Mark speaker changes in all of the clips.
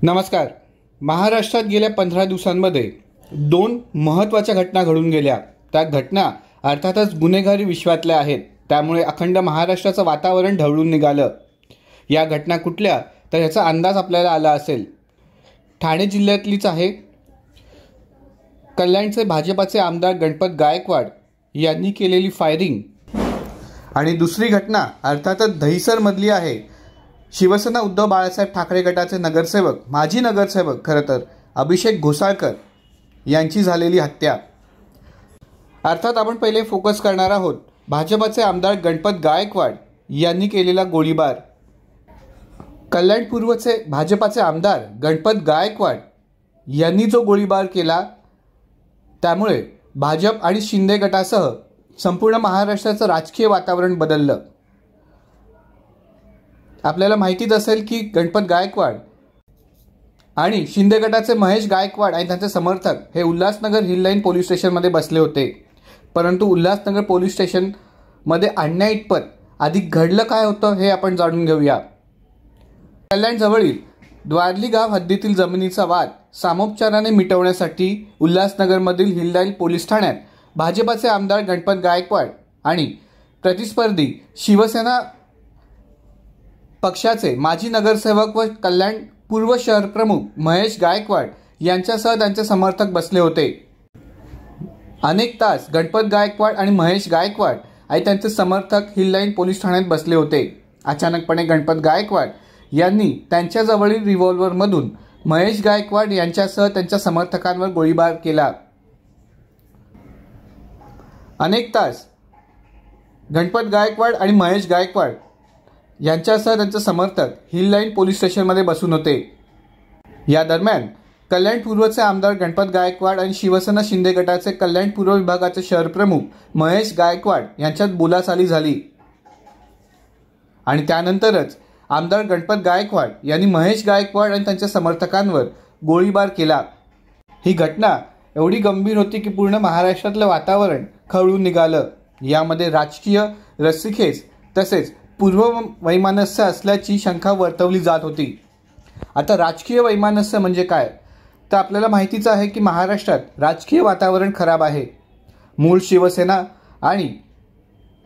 Speaker 1: नमस्कार। महाराष्ट्रात गेल्या 15 दिवसांमध्ये 2 महत्त्वाच्या घटना घडून गेल्या। त्या घटना अर्थातच गुन्हेगारी विश्वातल्या आहेत। त्यामुळे अखंड महाराष्ट्राचं वातावरण ढवळून निघालं। या घटना कुठल्या तर याचा अंदाज आपल्याला आला असेल। ठाणे जिल्ह्यातलीच आहे। कल्याणचे भाजपाचे आमदार गणपत गायकवाड यांनी केलेली फायरिंग। आणि दुसरी घटना अर्थातच दहिसरमधली आहे। शिवसेना उद्धव बाळासाहेब ठाकरे गटाचे नगरसेवक, माजी नगरसेवक खरं तर अभिषेक घोसाळकर यांची झालेली हत्या। अर्थात आपण पहिले फोकस करणार आहोत भाजपाचे आमदार गणपत गायकवाड यांनी केलेला गोळीबार। कल्याण पूर्वचे भाजपाचे आमदार गणपत गायकवाड यांनी जो गोळीबार केला त्यामुळे भाजप आणि शिंदे गटासह संपूर्ण महाराष्ट्राचं राजकीय वातावरण बदललं। आपल्याला माहितीच असेल की गणपत गायकवाड आणि शिंदे गटाचे महेश गायकवाड आणि त्यांचे समर्थक हे उल्हासनगर हिल लाईन पोलीस स्टेशनमध्ये बसले होते। परंतु उल्हासनगर पोलीस स्टेशनमध्ये आणण्याइतपत आधी घडलं काय होतं हे आपण जाणून घेऊया। कल्याणजवळील द्वारली गाव हद्दीतील जमिनीचा वाद सामोपचाराने मिटवण्यासाठी उल्हासनगरमधील हिल लाईन पोलीस ठाण्यात भाजपाचे आमदार गणपत गायकवाड आणि प्रतिस्पर्धी शिवसेना पक्षाचे माजी नगरसेवक व कल्याण पूर्व शहर प्रमुख महेश गायकवाड यांच्यासह त्यांचे समर्थक बसले होते। अनेक तास गणपत गायकवाड आणि महेश गायकवाड आणि त्यांचे समर्थक हिल लाईन पोलीस ठाण्यात बसले होते। अचानकपणे गणपत गायकवाड यांनी त्यांच्याजवळील रिव्हॉल्व्हरमधून महेश गायकवाड यांच्यासह त्यांच्या समर्थकांवर गोळीबार केला। अनेक तास गणपत गायकवाड आणि महेश गायकवाड यांच्यासह त्यांचे समर्थक हिल लाईन पोलीस स्टेशनमध्ये बसून होते। या दरम्यान कल्याण पूर्वचे आमदार गणपत गायकवाड आणि शिवसेना शिंदे गटाचे कल्याण पूर्व विभागाचे शहर प्रमुख महेश गायकवाड यांच्यात बोलाचाली झाली आणि त्यानंतरच आमदार गणपत गायकवाड यांनी महेश गायकवाड आणि त्यांच्या समर्थकांवर गोळीबार केला। ही घटना एवढी गंभीर होती की पूर्ण महाराष्ट्रातलं वातावरण खवळून निघालं। यामध्ये राजकीय रस्सीखेच तसेच पूर्व वैमनस्य असल्याची शंका वर्तवली जात होती। आता राजकीय वैमनस्य म्हणजे काय तर आपल्याला माहितीच आहे की महाराष्ट्रात राजकीय वातावरण खराब आहे। मूळ शिवसेना आणि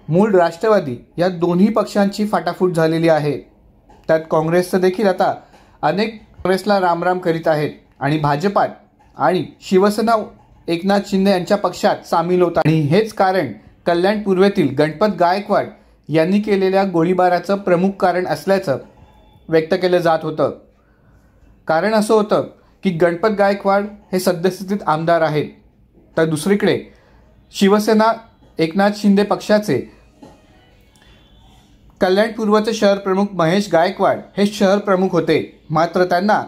Speaker 1: मूळ राष्ट्रवादी या दोन्ही पक्षांची फाटाफूट झालेली आहे। त्यात काँग्रेसचं देखील आता अनेक काँग्रेसला रामराम करीत आहेत आणि भाजपात आणि शिवसेना एकनाथ शिंदे यांच्या पक्षात सामील होत आणि हेच कारण कल्याण पूर्वेतील गणपत गायकवाड यांनी केलेल्या गोळीबाराचं प्रमुख कारण असल्याचं व्यक्त केलं जात होतं। कारण असं होतं की गणपत गायकवाड हे सद्यस्थितीत आमदार आहेत, तर दुसरीकडे शिवसेना एकनाथ शिंदे पक्षाचे कल्याण पूर्वचे शहर प्रमुख महेश गायकवाड हे शहर प्रमुख होते। मात्र त्यांना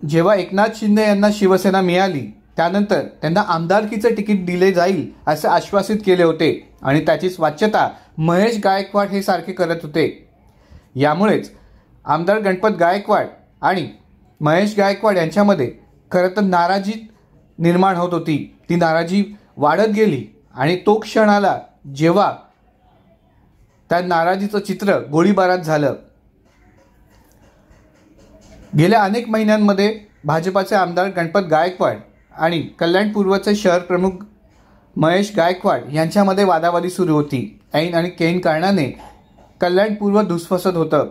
Speaker 1: जेव्हा एकनाथ शिंदे यांना शिवसेना मिळाली त्यानंतर त्यांना आमदारकीचे तिकीट दिले जाईल असे आश्वासित केले होते आणि त्याचीच वाच्यता महेश गायकवाड हे सारखे करत होते। यामुळेच आमदार गणपत गायकवाड आणि महेश गायकवाड यांच्यामध्ये खरं तर नाराजी निर्माण होत होती। ती नाराजी वाढत गेली आणि तो क्षण आला जेव्हा त्या नाराजीचं चित्र गोळीबारात झालं। गेल्या अनेक महिन्यांमध्ये भाजपाचे आमदार गणपत गायकवाड आणि कल्याण पूर्वचे शहर प्रमुख महेश गायकवाड यांच्यामध्ये वादावादी सुरू होती। ऐन आणि केन कारणाने कल्याण पूर्व धुसफसत होतं।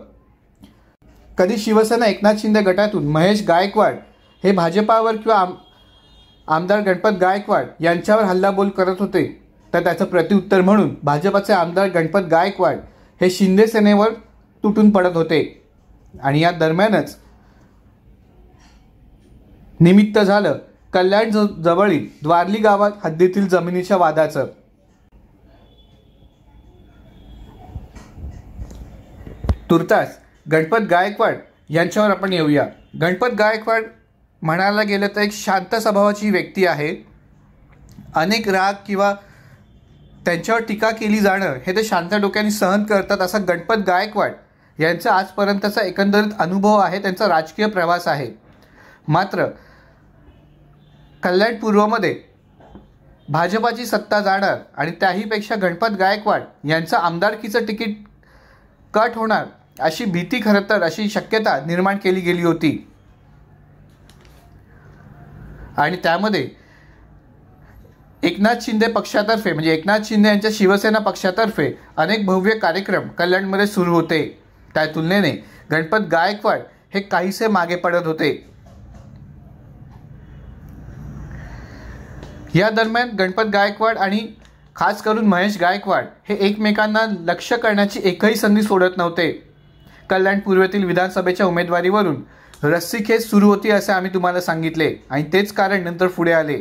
Speaker 1: कधी शिवसेना एकनाथ शिंदे गटातून महेश गायकवाड हे भाजपावर किंवा आमदार गणपत गायकवाड यांच्यावर हल्लाबोल करत होते, तर त्याचं प्रत्युत्तर म्हणून भाजपाचे आमदार गणपत गायकवाड हे शिंदे सेनेवर तुटून पडत होते। आणि या दरम्यानच निमित्त झालं कल्याण जवळील द्वारली गावात हद्दीतील जमिनीच्या वादाचं। तुर्तास गणपत गायकवाड यांच्यावर आपण येऊया। गणपत गायकवाड म्हणायला गेलं तर एक शांत स्वभावाची व्यक्ती आहे। अनेक राग किंवा त्यांच्यावर टीका केली जाणं हे ते शांत डोक्याने सहन करतात असा गणपत गायकवाड यांचा आजपर्यंतचा एकंदरीत अनुभव आहे, त्यांचा राजकीय प्रवास आहे। मात्र कल्याण पूर्वमध्ये भाजपाची सत्ता जाणार आणि त्याहीपेक्षा गणपत गायकवाड यांचं आमदारकीचं तिकीट कट होणार अशी भीती, खरं तर अशी शक्यता निर्माण केली गेली होती। आणि त्यामध्ये एकनाथ शिंदे पक्षातर्फे म्हणजे एकनाथ शिंदे यांच्या शिवसेना पक्षातर्फे अनेक भव्य कार्यक्रम कल्याणमध्ये सुरू होते। त्या तुलनेने गणपत गायकवाड हे काहीसे मागे पडत होते। या दरम्यान गणपत गायकवाड आणि खास करून महेश गायकवाड हे एकमेकांना लक्ष्य करण्याची एकही संधी सोडत नव्हते। कल्याण पूर्वेतील विधानसभेच्या उमेदवारीवरून रस्सीखेच सुरू होती असे आम्ही तुम्हाला सांगितले आणि तेच कारण नंतर पुढे आले।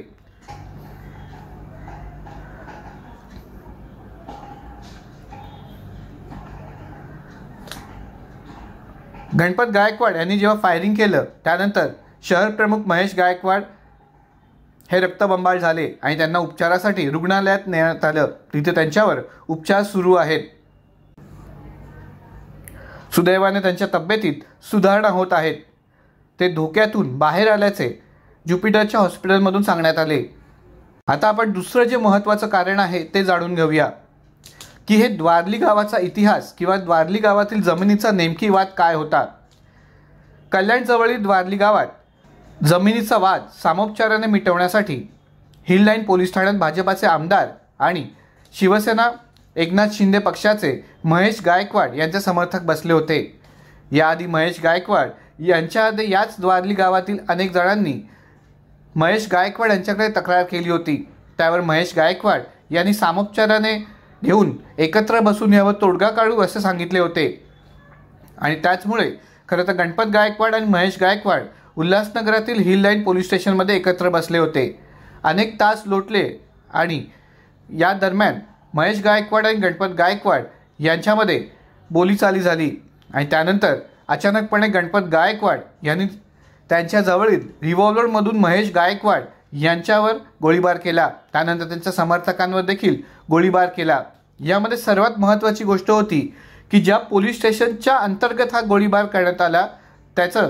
Speaker 1: गणपत गायकवाड यांनी जेव्हा फायरिंग केलं त्यानंतर शहर प्रमुख महेश गायकवाड हे रक्तबंबाळ झाले आणि त्यांना उपचारासाठी रुग्णालयात नेण्यात आलं। तिथे त्यांच्यावर उपचार सुरू आहेत। सुदैवाने त्यांच्या तब्येतीत सुधारणा होत आहेत। ते धोक्यातून बाहेर आल्याचे ज्युपिटरच्या हॉस्पिटलमधून सांगण्यात आले। आता आपण दुसरं जे महत्त्वाचं कारण आहे ते जाणून घेऊया की हे द्वारली गावाचा इतिहास किंवा द्वारली गावातील जमिनीचा नेमकी वाद काय होता। कल्याणजवळील द्वारली गावात जमिनीचा वाद सामोपचाराने मिटवण्यासाठी हिल लाईन पोलीस ठाण्यात भाजपाचे आमदार आणि शिवसेना एकनाथ शिंदे पक्षाचे महेश गायकवाड यांचे समर्थक बसले होते। याआधी महेश गायकवाड यांच्या आधी याच द्वारली गावातील अनेक जणांनी महेश गायकवाड यांच्याकडे तक्रार केली होती। त्यावर महेश गायकवाड यांनी सामोपचाराने घेऊन एकत्र बसून यावर तोडगा काढू असे सांगितले होते आणि त्याचमुळे खरं तर गणपत गायकवाड आणि महेश गायकवाड उल्हासनगरातील हिल लाईन पोलीस स्टेशनमध्ये एकत्र बसले होते। अनेक तास लोटले आणि या दरम्यान महेश गायकवाड आणि गणपत गायकवाड यांच्यामध्ये बोलीचाली झाली आणि त्यानंतर अचानकपणे गणपत गायकवाड यांनी त्यांच्याजवळील रिव्हॉल्वरमधून महेश गायकवाड यांच्यावर गोळीबार केला। त्यानंतर त्यांच्या समर्थकांवर देखील गोळीबार केला। यामध्ये सर्वात महत्त्वाची गोष्ट होती की ज्या पोलीस स्टेशनच्या अंतर्गत हा गोळीबार करण्यात आला त्याचं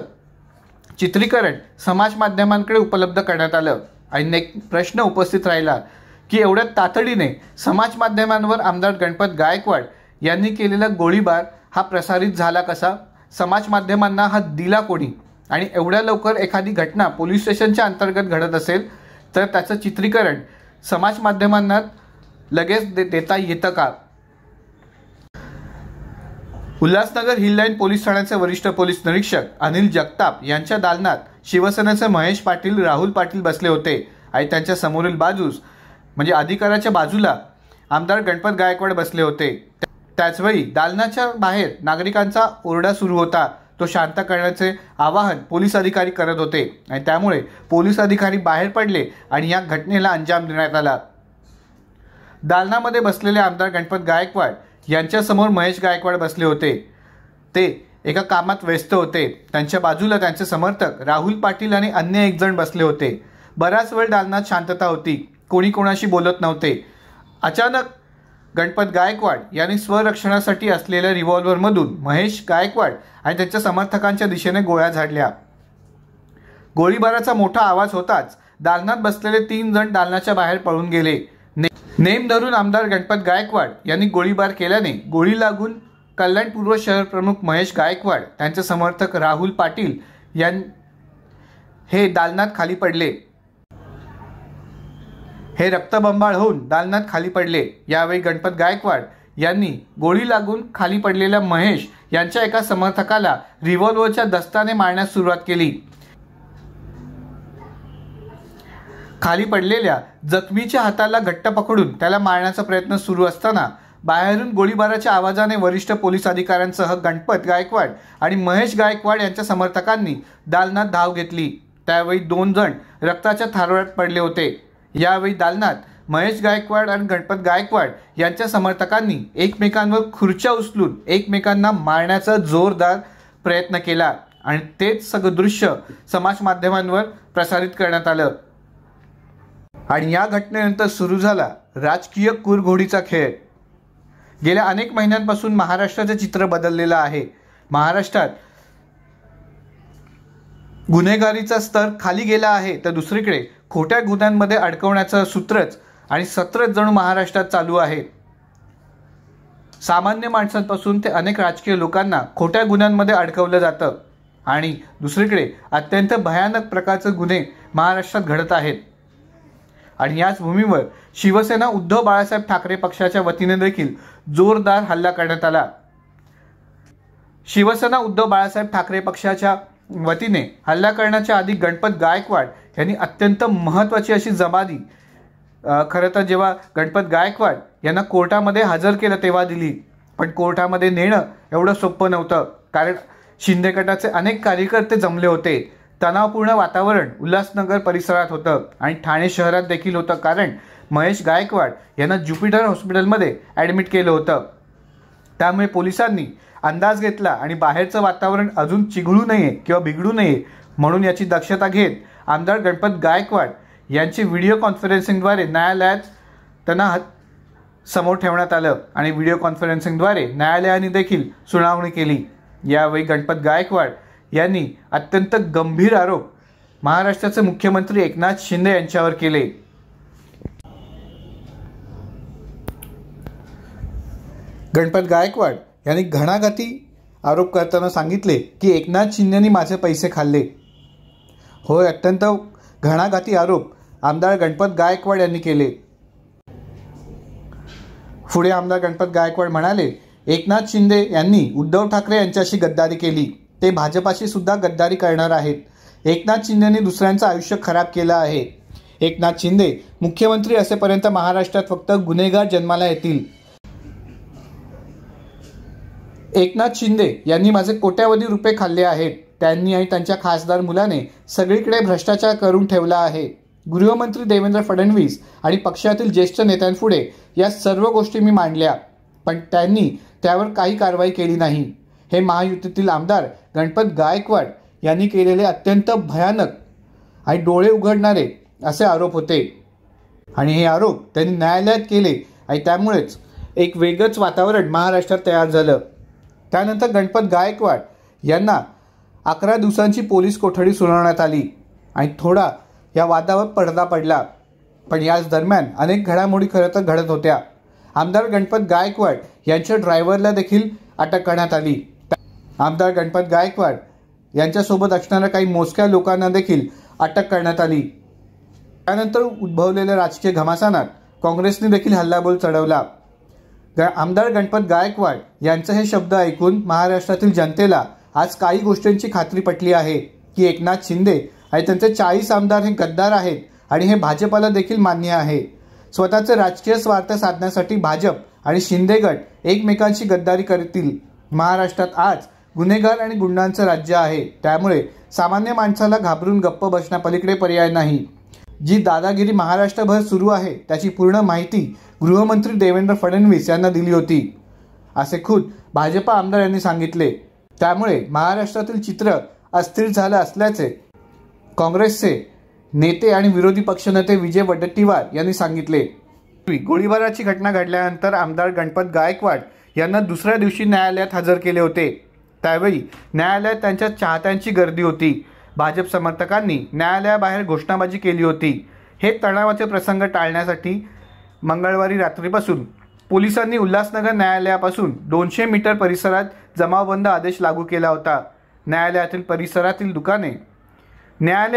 Speaker 1: चित्रीकरण समाज माध्यमांकडे उपलब्ध करण्यात आलं आणि एक प्रश्न उपस्थित राहिला की एवढ्या तातडीने समाज माध्यमांवर आमदार गणपत गायकवाड यांनी केलेला गोळीबार हा प्रसारित झाला कसा, समाज माध्यमांना हा दिला कोणी आणि एवढ्या लवकर एखादी घटना पोलीस स्टेशनच्या अंतर्गत घडत असेल तर त्याचं चित्रीकरण समाज माध्यमांना लगेच देता येतं का। उल्हासनगर हिल लाईन पोलीस ठाण्याचे वरिष्ठ पोलीस निरीक्षक अनिल जगताप यांच्या दालनात शिवसेनेचे महेश पाटील, राहुल पाटील बसले होते आणि त्यांच्या समोरील बाजूस म्हणजे अधिकाराच्या बाजूला आमदार गणपत गायकवाड बसले होते। त्याचवेळी दालनाच्या बाहेर नागरिकांचा ओरडा सुरू होता। तो शांत करण्याचे आवाहन पोलीस अधिकारी करत होते आणि त्यामुळे पोलीस अधिकारी बाहेर पडले आणि या घटनेला अंजाम देण्यात आला। दालनामध्ये बसलेले आमदार गणपत गायकवाड यांच्यासमोर महेश गायकवाड बसले होते। ते एका कामात व्यस्त होते। त्यांच्या बाजूला त्यांचे समर्थक राहुल पाटील आणि अन्य एक जण बसले होते। बराच वेळ दालनात शांतता होती, कोणी कोणाशी बोलत नव्हते। अचानक गणपत गायकवाड यांनी स्वरक्षणासाठी असलेल्या रिव्हॉल्वरमधून महेश गायकवाड आणि त्यांच्या समर्थकांच्या दिशेने गोळ्या झाडल्या। गोळीबाराचा मोठा आवाज होताच दालनात बसलेले 3 जण दालनाच्या बाहेर पळून गेले। नेम धरून आमदार गणपत गायकवाड यांनी गोळीबार केल्याने गोळी लागून कल्याण पूर्व शहर प्रमुख महेश गायकवाड त्यांचे समर्थक राहुल पाटील हे दालनात खाली पडले। हे रक्तबंबाळ होऊन दालनात खाली पडले। यावेळी गणपत गायकवाड यांनी गोळी लागून खाली पडलेल्या महेश यांच्या एका समर्थकाला रिव्हॉल्वरच्या दस्ताने मारण्यास सुरुवात केली। खाली पडलेल्या जखमीच्या हाताला घट्ट पकडून त्याला मारण्याचा प्रयत्न सुरू असताना बाहेरून गोळीबाराच्या आवाजाने वरिष्ठ पोलीस अधिकाऱ्यांसह गणपत गायकवाड आणि महेश गायकवाड यांच्या समर्थकांनी दालनात धाव घेतली। त्यावेळी 2 जण रक्ताच्या थारोळ्यात पडले होते। यावेळी दालनात महेश गायकवाड आणि गणपत गायकवाड यांच्या समर्थकांनी एकमेकांवर खुर्च्या उचलून एकमेकांना मारण्याचा जोरदार प्रयत्न केला आणि तेच सगळं दृश्य समाज माध्यमांवर प्रसारित करण्यात आलं। आणि या घटनेनंतर सुरू झाला राजकीय कुरघोडीचा खेळ। गेल्या अनेक महिन्यांपासून महाराष्ट्राचे चित्र बदललेलं आहे। महाराष्ट्रात गुन्हेगारीचा स्तर खाली गेला आहे तर दुसरीकडे खोट्या गुन्ह्यांमध्ये अडकवण्याचं सूत्रच आणि सत्रच जणू महाराष्ट्रात चालू आहे। सामान्य माणसांपासून ते अनेक राजकीय लोकांना खोट्या गुन्ह्यांमध्ये अडकवलं जातं आणि दुसरीकडे अत्यंत भयानक प्रकारचे गुन्हे महाराष्ट्रात घडत आहेत. आणि याच भूमीवर शिवसेना उद्धव बाळासाहेब ठाकरे पक्षाच्या वतीने देखील जोरदार हल्ला करण्यात आला. शिवसेना उद्धव बाळासाहेब ठाकरे पक्षाच्या वतीने हल्ला करण्याच्या आधी गणपत गायकवाड यांनी अत्यंत महत्त्वाची अशी जबानी खरं तर जेव्हा गणपत गायकवाड यांना कोर्टामध्ये हजर केलं तेव्हा दिली. पण कोर्टामध्ये नेणं एवढं सोपं नव्हतं, कारण शिंदे गटाचे अनेक कार्यकर्ते जमले होते. तणावपूर्ण वातावरण उल्हासनगर परिसरात होतं आणि ठाणे शहरात देखील होतं, कारण महेश गायकवाड यांना ज्युपिटर हॉस्पिटलमध्ये ॲडमिट केलं होतं. त्यामुळे पोलिसांनी अंदाज घेतला आणि बाहेरचं वातावरण अजून चिघळू नये किंवा बिघडू नये म्हणून याची दक्षता घेत आमदार गणपत गायकवाड यांची व्हिडिओ कॉन्फरन्सिंगद्वारे न्यायालयात त्यांना समोर ठेवण्यात आलं आणि व्हिडिओ कॉन्फरन्सिंगद्वारे न्यायालयाने देखील सुनावणी केली. यावेळी गणपत गायकवाड यांनी अत्यंत गंभीर आरोप महाराष्ट्राचे मुख्यमंत्री एकनाथ शिंदे यांच्यावर केले. गणपत गायकवाड यांनी घणाघाती आरोप करताना सांगितले की एकनाथ शिंदेंनी माझे पैसे खाल्ले. होय, अत्यंत घणाघाती आरोप आमदार गणपत गायकवाड यांनी केले. पुढे आमदार गणपत गायकवाड म्हणाले, एकनाथ शिंदे यांनी उद्धव ठाकरे यांच्याशी गद्दारी केली. ते भाजपाशी सुद्धा गद्दारी करणार आहेत. एकनाथ शिंदेंनी दुसऱ्यांचं आयुष्य खराब केलं आहे. एकनाथ शिंदे मुख्यमंत्री असेपर्यंत महाराष्ट्रात फक्त गुन्हेगार जन्माला येतील. एकनाथ शिंदे यांनी माझे कोट्यावधी रुपये खाल्ले आहेत. त्यांनी आणि त्यांच्या खासदार मुलाने सगळीकडे भ्रष्टाचार करून ठेवला आहे. गृहमंत्री देवेंद्र फडणवीस आणि पक्षातील ज्येष्ठ नेत्यांपुढे या सर्व गोष्टी मी मांडल्या, पण त्यांनी त्यावर काही कारवाई केली नाही. हे महायुतीतील आमदार गणपत गायकवाड यांनी केलेले अत्यंत भयानक आणि डोळे उघडणारे असे आरोप होते आणि हे आरोप त्यांनी न्यायालयात केले आणि त्यामुळेच एक वेगळंच वातावरण महाराष्ट्रात तयार झालं. त्यानंतर गणपत गायकवाड यांना 11 दिवसांची पोलीस कोठडी सुनावण्यात आली आणि थोडा या वादावर पडदा पडला. पण याच दरम्यान अनेक घडामोडी खरं तर घडत होत्या. आमदार गणपत गायकवाड यांच्या ड्रायव्हरला देखील अटक करण्यात आली. आमदार गणपत गायकवाड यांच्यासोबत असणाऱ्या काही मोजक्या लोकांना देखील अटक करण्यात आली. त्यानंतर उद्भवलेल्या राजकीय घमासानात काँग्रेसने देखील हल्लाबोल चढवला. आमदार गणपत गायकवाड यांचे हे शब्द ऐकून महाराष्ट्रातील जनतेला आज काही गोष्टींची खात्री पटली आहे की एकनाथ शिंदे आणि त्यांचे 40 आमदार हे गद्दार आहेत आणि हे भाजपाला देखील मान्य आहे. स्वतःचे राजकीय स्वार्थ साधण्यासाठी भाजप आणि शिंदे गट एकमेकांशी गद्दारी करतील. महाराष्ट्रात आज गुन्हेगार आणि गुंडांचं राज्य आहे. त्यामुळे सामान्य माणसाला घाबरून गप्प बसण्यापलीकडे पर्याय नाही. जी दादागिरी महाराष्ट्रभर सुरू आहे त्याची पूर्ण माहिती गृहमंत्री देवेंद्र फडणवीस यांना दिली होती, असे खुद भाजपा आमदार यांनी सांगितले. त्यामुळे महाराष्ट्रातील चित्र अस्थिर झालं असल्याचे काँग्रेसचे नेते आणि विरोधी पक्षनेते विजय वडेट्टीवार यांनी सांगितले. गोळीबाराची घटना घडल्यानंतर आमदार गणपत गायकवाड यांना दुसऱ्या दिवशी न्यायालयात हजर केले होते. त्यावेळी न्यायालयात त्यांच्या चाहत्यांची गर्दी होती. भाजप समर्थकांनी न्यायालयाबाहेर घोषणाबाजी केली होती. हे तणावाचे प्रसंग टाळण्यासाठी मंगळवारी रात्रीपासून पोलिसांनी उल्हासनगर न्यायालयापासून 200 मीटर परिसरात जमावबंद आदेश लागू केला होता. न्यायालय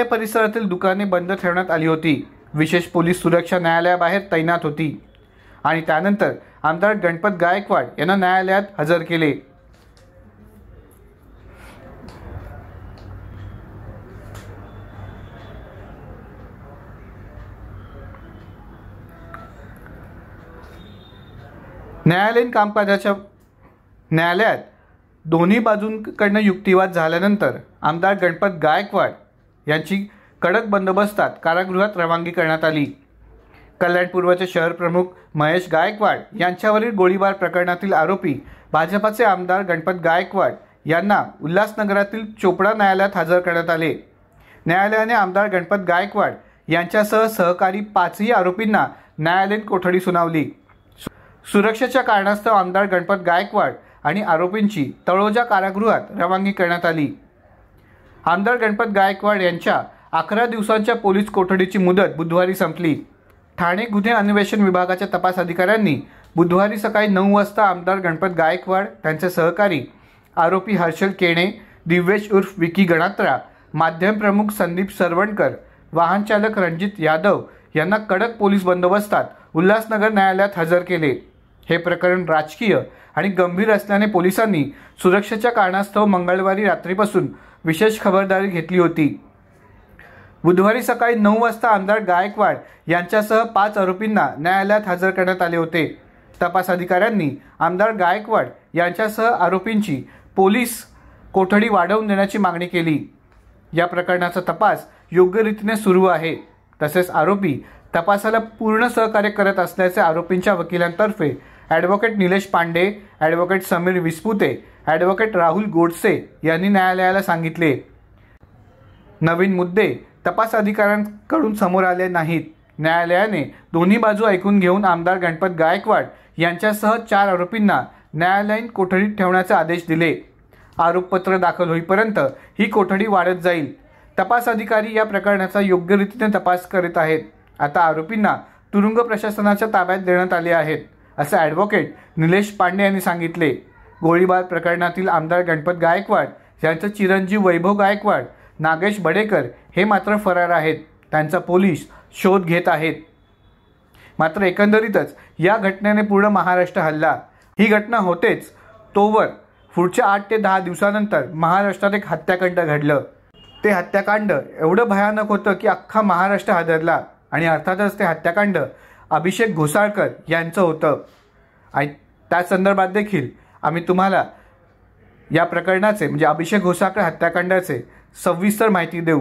Speaker 1: परिसरातील दुकाने बंद ठेवण्यात आली होती. विशेष पोलीस सुरक्षा न्यायालयाबाहेर तैनात होती आणि त्यानंतर आमदार गणपत गायकवाड यांना न्यायालयात हजर केले. न्यायालयीन कामकाजाच्या न्यायालयात दोन्ही बाजूंकडनं युक्तिवाद झाल्यानंतर आमदार गणपत गायकवाड यांची कडक बंदोबस्तात कारागृहात रवानगी करण्यात आली. कल्याणपूर्वचे शहर प्रमुख महेश गायकवाड यांच्यावरील गोळीबार प्रकरणातील आरोपी भाजपाचे आमदार गणपत गायकवाड यांना उल्हासनगरातील चोपडा न्यायालयात हजर करण्यात आले. न्यायालयाने आमदार गणपत गायकवाड यांच्यासह सहकारी 5ही आरोपींना न्यायालयीन कोठडी सुनावली. सुरक्षेच्या कारणास्तव आमदार गणपत गायकवाड आणि आरोपींची तळोजा कारागृहात रवानगी करण्यात आली. आमदार गणपत गायकवाड यांच्या 11 दिवसांच्या पोलीस कोठडीची मुदत बुधवारी संपली. ठाणे गुन्हे अन्वेषण विभागाच्या तपास अधिकाऱ्यांनी बुधवारी सकाळी 9 वाजता आमदार गणपत गायकवाड, त्यांचे सहकारी आरोपी हर्षल केणे, दिव्येश उर्फ विकी गणात्रा, माध्यम प्रमुख संदीप सरवणकर, वाहन चालक रणजित यादव यांना कडक पोलीस बंदोबस्तात उल्हासनगर न्यायालयात हजर केले. हे प्रकरण राजकीय आणि गंभीर असल्याने पोलिसांनी सुरक्षेच्या कारणास्तव मंगळवारी रात्रीपासून विशेष खबरदारी घेतली होती. बुधवारी सकाळी 9 वाजता आमदार गायकवाड यांच्यासह 5 आरोपींना न्यायालयात हजर करण्यात आले होते. तपास अधिकाऱ्यांनी आमदार गायकवाड यांच्यासह आरोपींची पोलीस कोठडी वाढवून देण्याची मागणी केली. या प्रकरणाचा तपास योग्य रीतीने सुरू आहे. तसेच आरोपी तपासाला पूर्ण सहकार्य करत असल्याचे आरोपींच्या वकिलांतर्फे advocate Nilesh Pande, advocate Sameer Vispute, advocate Rahul Godse यांनी न्यायालयाला सांगितले. नवीन मुद्दे तपास अधिकाऱ्यांकडून समोर आले नाहीत. न्यायालयाने दोन्ही बाजू ऐकून घेऊन आमदार गणपत गायकवाड यांच्यासह 4 आरोपींना न्यायालयीन कोठडीत ठेवण्याचे आदेश दिले. आरोपपत्र दाखल होईपर्यंत ही कोठडी वाढत जाईल. तपास अधिकारी या प्रकरणाचा योग्य रीतीने तपास करीत आहेत. आता आरोपींना तुरुंग प्रशासनाच्या ताब्यात देण्यात आले आहेत, असे ॲडव्होकेट निलेश पांडे यांनी सांगितले. गोळीबार प्रकरणातील आमदार गणपत गायकवाड यांचे चिरंजीव वैभव गायकवाड, नागेश बडेकर हे मात्र फरार आहेत. त्यांचा पोलीस शोध घेत आहेत. मात्र एकंदरीतच या घटनेने पूर्ण महाराष्ट्र हलला. ही घटना होतेच तोवर पुढच्या 8 ते 10 दिवसानंतर महाराष्ट्रात एक हत्याकांड घडलं. ते हत्याकांड एवढं भयानक होतं की अख्खा महाराष्ट्र हादरला. आणि अर्थातच ते हत्याकांड अभिषेक घोसाळकर यांचं होतं. आणि त्या संदर्भात देखील आम्ही तुम्हाला या प्रकरणाचे म्हणजे अभिषेक घोसाळकर हत्याकांडाचे सविस्तर माहिती देऊ.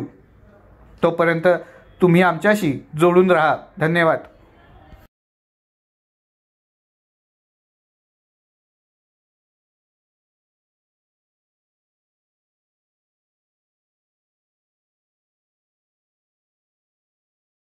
Speaker 1: तोपर्यंत तुम्ही आमच्याशी जोडून राहा. धन्यवाद.